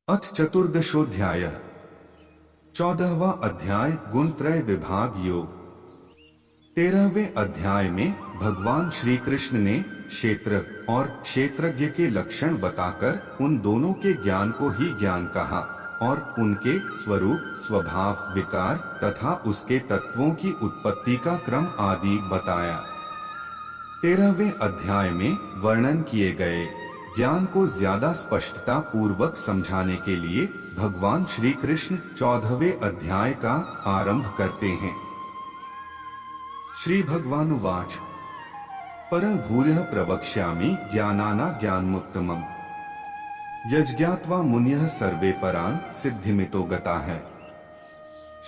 अथ चतुर्दशोऽध्यायः। 14वां अध्याय गुणत्रय विभाग योग। 13वें अध्याय में भगवान श्री कृष्ण ने क्षेत्र और क्षेत्रज्ञ के लक्षण बताकर उन दोनों के ज्ञान को ही ज्ञान कहा और उनके स्वरूप, स्वभाव, विकार तथा उसके तत्वों की उत्पत्ति का क्रम आदि बताया। 13वें अध्याय में वर्णन किए गए ज्ञान को ज्यादा स्पष्टता पूर्वक समझाने के लिए भगवान श्री कृष्ण 14वें अध्याय का आरंभ करते हैं। श्री भगवानुवाच परं भूयः प्रवक्ष्यामि ज्ञानाना ज्ञानमुत्तमम् यज्ञात्वा मुनयः सर्वे परान् सिद्धिमितो गता है।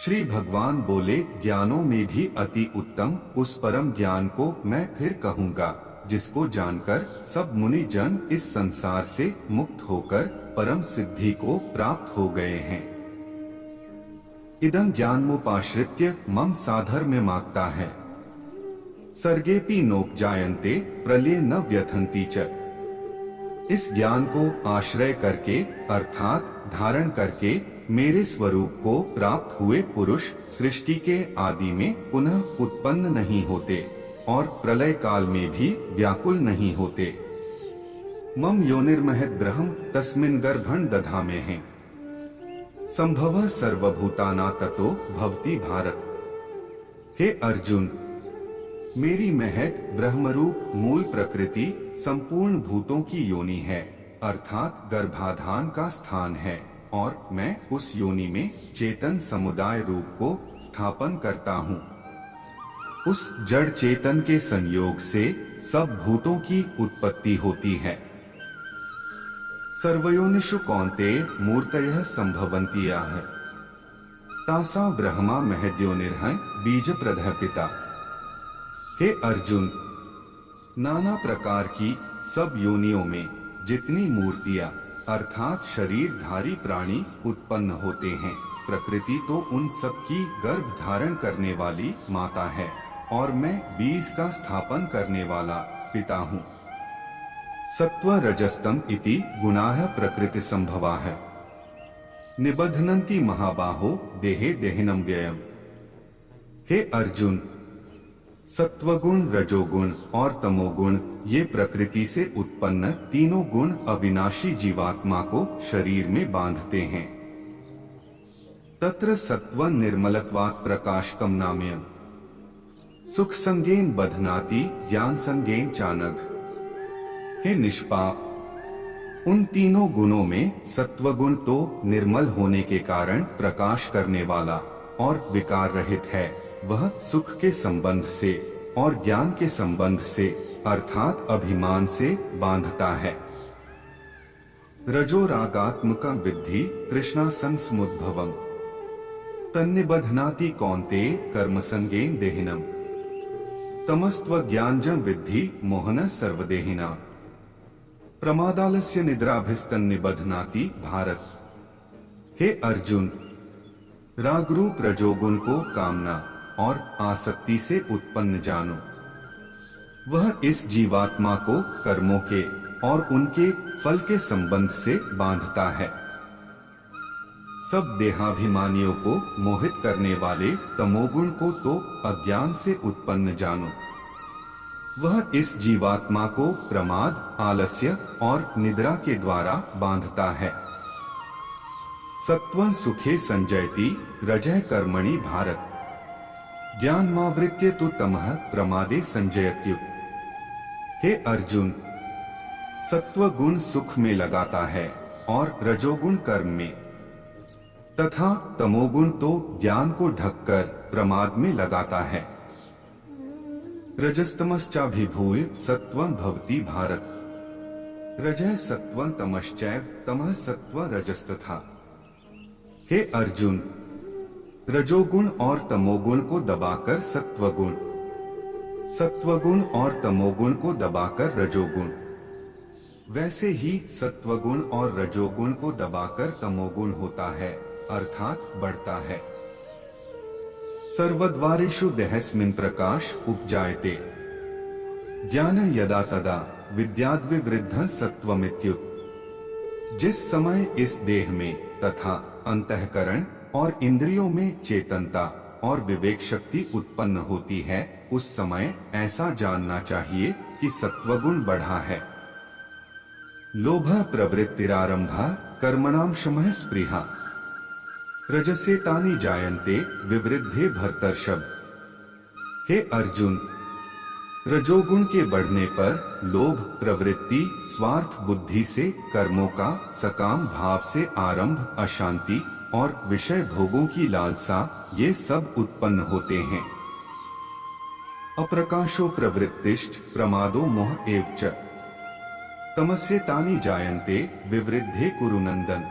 श्री भगवान बोले, ज्ञानों में भी अति उत्तम उस परम ज्ञान को मैं फिर कहूँगा जिसको जानकर सब मुनि जन इस संसार से मुक्त होकर परम सिद्धि को प्राप्त हो गए हैं। इदं ज्ञानमुपाश्रित्य मम साधर्म्य मागता है। सर्गेपि नोपजायन्ते प्रलये न व्यथन्ति च। इस ज्ञान को आश्रय करके अर्थात धारण करके मेरे स्वरूप को प्राप्त हुए पुरुष सृष्टि के आदि में पुनः उत्पन्न नहीं होते और प्रलय काल में भी व्याकुल नहीं होते। मम योनिर्महद् ब्रह्म तस्मिन् गर्भं दधामे हैं। संभवः सर्वभूताना ततो भवति भारत। हे अर्जुन, मेरी महद ब्रह्मरूप मूल प्रकृति संपूर्ण भूतों की योनि है अर्थात गर्भाधान का स्थान है और मैं उस योनि में चेतन समुदाय रूप को स्थापन करता हूँ। उस जड़ चेतन के संयोग से सब भूतों की उत्पत्ति होती है। सर्वयोनिषु कौन्तेय मूर्तयः संभवन्ति याः तासां ब्रह्मा महद्योनिर्ह बीजप्रदः पिता। हे अर्जुन, नाना प्रकार की सब योनियों में जितनी मूर्तियां अर्थात शरीरधारी प्राणी उत्पन्न होते हैं, प्रकृति तो उन सब की गर्भ धारण करने वाली माता है और मैं बीज का स्थापन करने वाला पिता हूँ। सत्व रजस्तम इति गुणाः प्रकृति संभवाः निबध्नन्ति महाबाहो देहे देहिनम् व्ययम्। हे अर्जुन, सत्वगुण, रजोगुण और तमोगुण ये प्रकृति से उत्पन्न तीनों गुण अविनाशी जीवात्मा को शरीर में बांधते हैं। तत्र सत्व निर्मलत्वात् प्रकाशकम् नाम्यम् सुख संगेन बध्नाति ज्ञान संगेन चानघ। हे निष्पाप, उन तीनों गुणों में सत्वगुण तो निर्मल होने के कारण प्रकाश करने वाला और विकार रहित है, वह सुख के संबंध से और ज्ञान के संबंध से अर्थात अभिमान से बांधता है। रजो रागात्मकं विद्धि तृष्णा संसमुद्भवम् तन्निबध्नाति कौन्तेय कर्मसंगेन देहिनम् तमस्त्व ज्ञानजं विद्धि मोहन सर्वदेहिना प्रमादालस्य निद्राभिस्तन्निबध्नाति भारत। हे अर्जुन, राग रूप रजोगुण को कामना और आसक्ति से उत्पन्न जानो। वह इस जीवात्मा को कर्मों के और उनके फल के संबंध से बांधता है। सब देहाभिमानियों को मोहित करने वाले तमोगुण को तो अज्ञान से उत्पन्न जानो। वह इस जीवात्मा को प्रमाद, आलस्य और निद्रा के द्वारा बांधता है। सत्वं सुखे संजयति रजः कर्मणि भारत ज्ञानमावृत्य तु तमः प्रमादे संजयत्युत। हे अर्जुन, सत्व गुण सुख में लगाता है और रजोगुण कर्म में तथा तमोगुण तो ज्ञान को ढककर प्रमाद में लगाता है। रजस्तमश्चाभिभूय सत्वं भवति भारत रजः सत्वं तमश्चैव तमः सत्व रजस्तथा। हे अर्जुन, रजोगुण और तमोगुण को दबाकर सत्वगुण, सत्वगुण और तमोगुण को दबाकर रजोगुण, वैसे ही सत्वगुण और रजोगुण को दबाकर तमोगुण होता है अर्थात बढ़ता है। सर्वद्वारेषु देहस्मिन् प्रकाश उपजायते ज्ञान यदा तदा विद्याद्विवृद्धः सत्वमित्युत। जिस समय इस देह में तथा अंतःकरण और इंद्रियों में चेतनता और विवेक शक्ति उत्पन्न होती है, उस समय ऐसा जानना चाहिए कि सत्वगुण बढ़ा है। लोभः प्रवृत्तिरारंभः कर्मणां शमः स्पृहा रजसेतानि जायन्ते विवृद्धे भर्तर्षभ। हे अर्जुन, रजोगुण के बढ़ने पर लोभ प्रवृत्ति स्वार्थ बुद्धि से कर्मों का सकाम भाव से आरंभ, अशांति और विषय भोगों की लालसा, ये सब उत्पन्न होते हैं। अप्रकाशो प्रवृत्तिश्च प्रमादो मोह एव च तमस्येतानि जायन्ते विवृद्धे कुरु नंदन।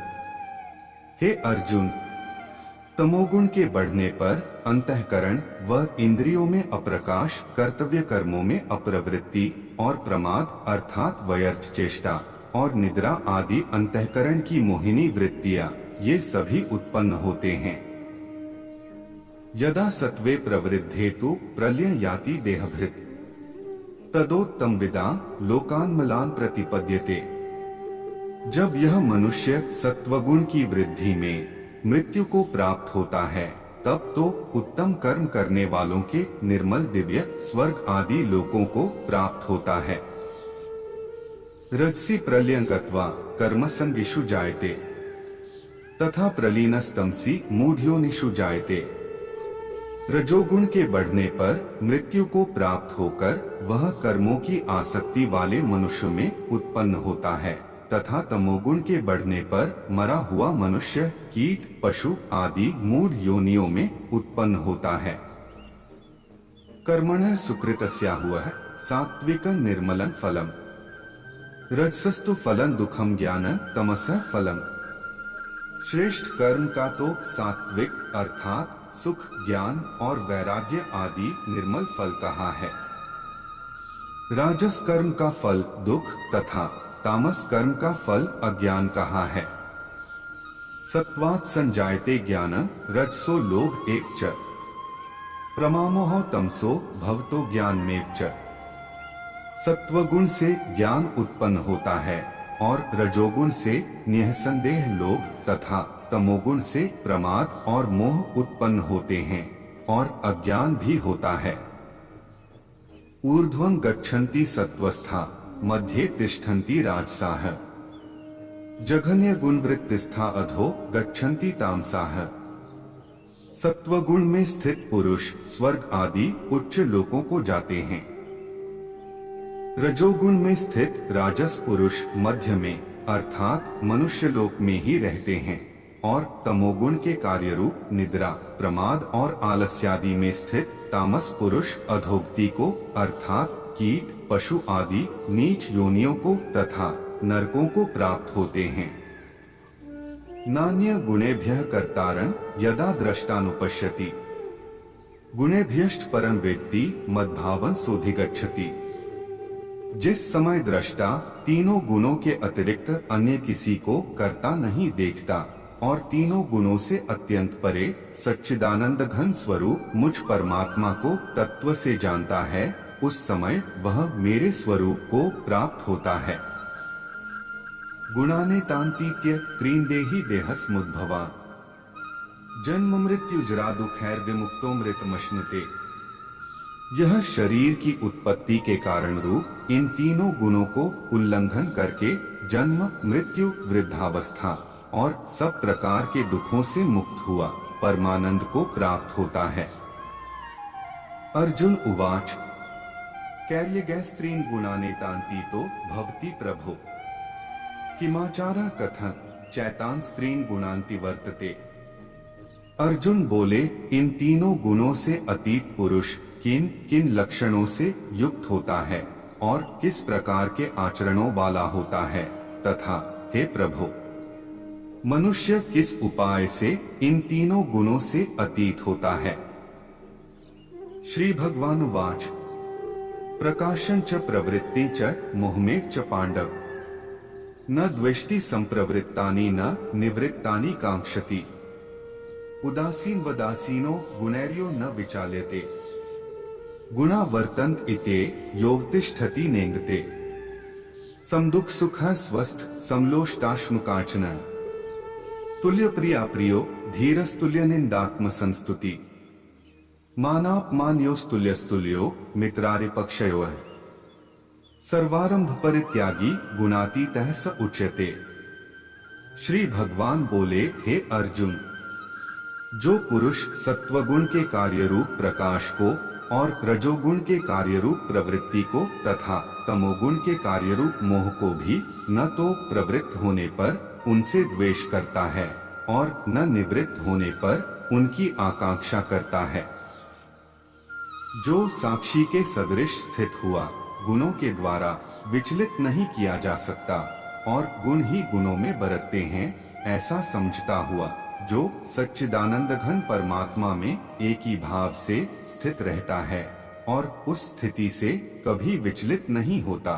हे अर्जुन, तमोगुण के बढ़ने पर अंतःकरण व इंद्रियों में अप्रकाश, कर्तव्य कर्मों में अप्रवृत्ति और प्रमाद अर्थात व्यर्थ चेष्टा और निद्रा आदि अंतःकरण की मोहिनी वृत्तियां, ये सभी उत्पन्न होते हैं। यदा सत्वे प्रवृद्धेतु प्रलय याति देहभृत् तदोत्तम विदा लोकान मलान प्रतिपद्यते। जब यह मनुष्य सत्वगुण की वृद्धि में मृत्यु को प्राप्त होता है, तब तो उत्तम कर्म करने वालों के निर्मल दिव्य स्वर्ग आदि लोकों को प्राप्त होता है। रजसी प्रलयंकत्वा कर्मसंगिषु जायते तथा प्रलीनस्तमसी मूढ़योनिषु जायते। रजोगुण के बढ़ने पर मृत्यु को प्राप्त होकर वह कर्मों की आसक्ति वाले मनुष्य में उत्पन्न होता है, तथा तमोगुण के बढ़ने पर मरा हुआ मनुष्य कीट पशु आदि मूढ़ योनियों में उत्पन्न होता है। कर्मणः सुकृतस्याहुः सात्विकं निर्मलं फलम् रजसस्तु फलं दुखम ज्ञान तमसः फलम्। श्रेष्ठ कर्म का तो सात्विक अर्थात सुख, ज्ञान और वैराग्य आदि निर्मल फल कहा है। राजस कर्म का फल दुख तथा तामस कर्म का फल अज्ञान कहा है। सत्वात् संजायते ज्ञान रजसो लोभ एक च प्रमामोह तमसो भवतो ज्ञानमेव च। सत्वगुण से ज्ञान उत्पन्न होता है और रजोगुण से निःसंदेह लोभ तथा तमोगुण से प्रमाद और मोह उत्पन्न होते हैं और अज्ञान भी होता है। ऊर्ध्वं गच्छन्ति सत्वस्था मध्ये तिष्ठन्ति राजसाः जघन्य गुणवृत्तिस्था अधो गच्छन्ति तामसाः। सत्वगुण में स्थित पुरुष स्वर्ग आदि उच्च लोकों को जाते हैं। रजोगुण में स्थित राजस पुरुष मध्य में अर्थात मनुष्य लोक में ही रहते हैं और तमोगुण के कार्य रूप निद्रा, प्रमाद और आलस्यादि में स्थित तामस पुरुष अधोगति को अर्थात कीट पशु आदि नीच योनियों को तथा नरकों को प्राप्त होते हैं। नान्य गुणेभ्यः कर्तारं यदा द्रष्टानुपश्यति गुणेभ्यश्च परं वेत्ति मद्भावं सोऽधिगच्छति। जिस समय दृष्टा तीनों गुणों के अतिरिक्त अन्य किसी को कर्ता नहीं देखता और तीनों गुणों से अत्यंत परे सच्चिदानंद घन स्वरूप मुझ परमात्मा को तत्व से जानता है, उस समय वह मेरे स्वरूप को प्राप्त होता है। गुणाने तान्तीत्य त्रीन्देहि देहस्मुद्भवा जन्म मृत्यु जरा दुखैर विमुक्तो मृतमश्नुते। यह शरीर की उत्पत्ति के कारण रूप इन तीनों गुणों को उल्लंघन करके जन्म मृत्यु वृद्धावस्था और सब प्रकार के दुखों से मुक्त हुआ परमानंद को प्राप्त होता है। अर्जुन उवाच कैर्यगैस्त्रीन् गुणानेतान्तीतो भवति प्रभो किमाचारः कथं चैतान् स्त्रीन् गुणान्ति वर्तते। अर्जुन बोले, इन तीनों गुणों से अतीत पुरुष किन किन लक्षणों से युक्त होता है और किस प्रकार के आचरणों वाला होता है, तथा हे प्रभु मनुष्य किस उपाय से इन तीनों गुणों से अतीत होता है। श्री भगवानुवाच प्रकाशं च प्रवृत्ति च मोहमेव च पांडव न द्वेष्टि संप्रवृत्तानि न निवृत्तानि कांक्षति। उदासीन वदासीनो गुणैर्यो न विचाल्यते गुणा वर्तन्त इते योऽवतिष्ठति नेङ्गते। समदुख सुख स्वस्थ समलोष्टाश्म कांचन तुल्य प्रिया प्रियो धीरस्तुल्य निंदात्म संस्तुति मानापमान्योस्तुल्यस्तुल्यो मित्रारिपक्षयो सर्वारंभ परित्यागी गुणातीतः स उच्यते। श्री भगवान बोले, हे अर्जुन, जो पुरुष सत्वगुण के कार्य रूप प्रकाश को और रजोगुण के कार्य रूप प्रवृत्ति को तथा तमोगुण के कार्य रूप मोह को भी न तो प्रवृत्त होने पर उनसे द्वेष करता है और न निवृत्त होने पर उनकी आकांक्षा करता है, जो साक्षी के सदृश स्थित हुआ, गुणों के द्वारा विचलित नहीं किया जा सकता और गुण ही गुणों में बरतते हैं, ऐसा समझता हुआ, जो सच्चिदानंद घन परमात्मा में एक ही भाव से स्थित रहता है और उस स्थिति से कभी विचलित नहीं होता,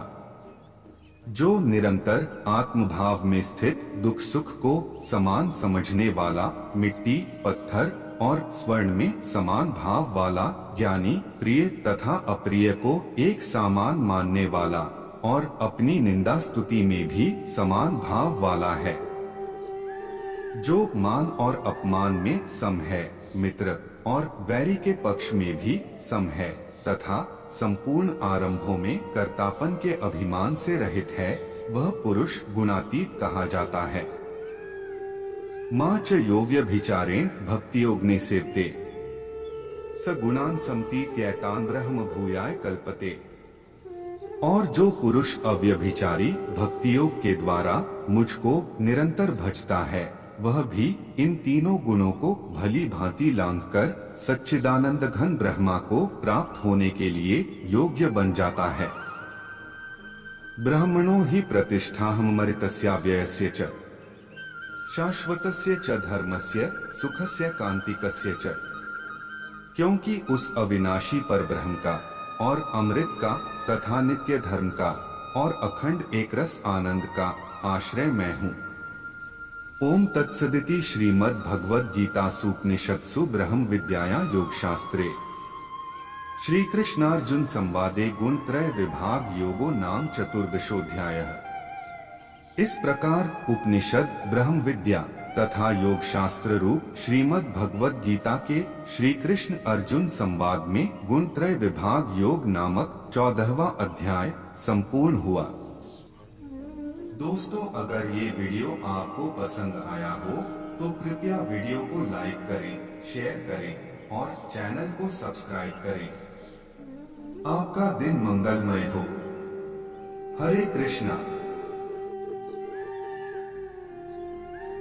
जो निरंतर आत्म भाव में स्थित दुख सुख को समान समझने वाला, मिट्टी पत्थर और स्वर्ण में समान भाव वाला, ज्ञानी प्रिय तथा अप्रिय को एक समान मानने वाला और अपनी निंदा स्तुति में भी समान भाव वाला है, जो मान और अपमान में सम है, मित्र और वैरी के पक्ष में भी सम है तथा संपूर्ण आरंभों में कर्तापन के अभिमान से रहित है, वह पुरुष गुणातीत कहा जाता है। मां च योग्य भिचारेण भक्ति योगने सेवते स गुणान समति त्यैतान ब्रह्म भूयाय कल्पते। और जो पुरुष अव्यभिचारी भक्ति योग के द्वारा मुझको निरंतर भजता है, वह भी इन तीनों गुणों को भली भांति लांघकर सच्चिदानंद घन ब्रह्मा को प्राप्त होने के लिए योग्य बन जाता है। ब्राह्मणो ही प्रतिष्ठाहम मरितस्याव्ययस्य च शाश्वतस्य च धर्मस्य सुखस्य कांतिकस्य च। क्योंकि उस अविनाशी पर ब्रह्म का और अमृत का तथा नित्य धर्म का और अखंड एकरस आनंद का आश्रय मैं हूँ। ओम तत्सदिति श्रीमद् भगवद गीतासूपनिषत्सु ब्रह्म विद्यायां योगशास्त्रे श्री कृष्णार्जुन संवादे गुणत्रय विभाग योगो नाम चतुर्दशोऽध्यायः। इस प्रकार उपनिषद ब्रह्म विद्या तथा योग शास्त्र रूप श्रीमद् भगवद गीता के श्री कृष्ण अर्जुन संवाद में गुणत्रय विभाग योग नामक 14वां अध्याय संपूर्ण हुआ। दोस्तों, अगर ये वीडियो आपको पसंद आया हो तो कृपया वीडियो को लाइक करें, शेयर करें और चैनल को सब्सक्राइब करें। आपका दिन मंगलमय हो। हरे कृष्णा।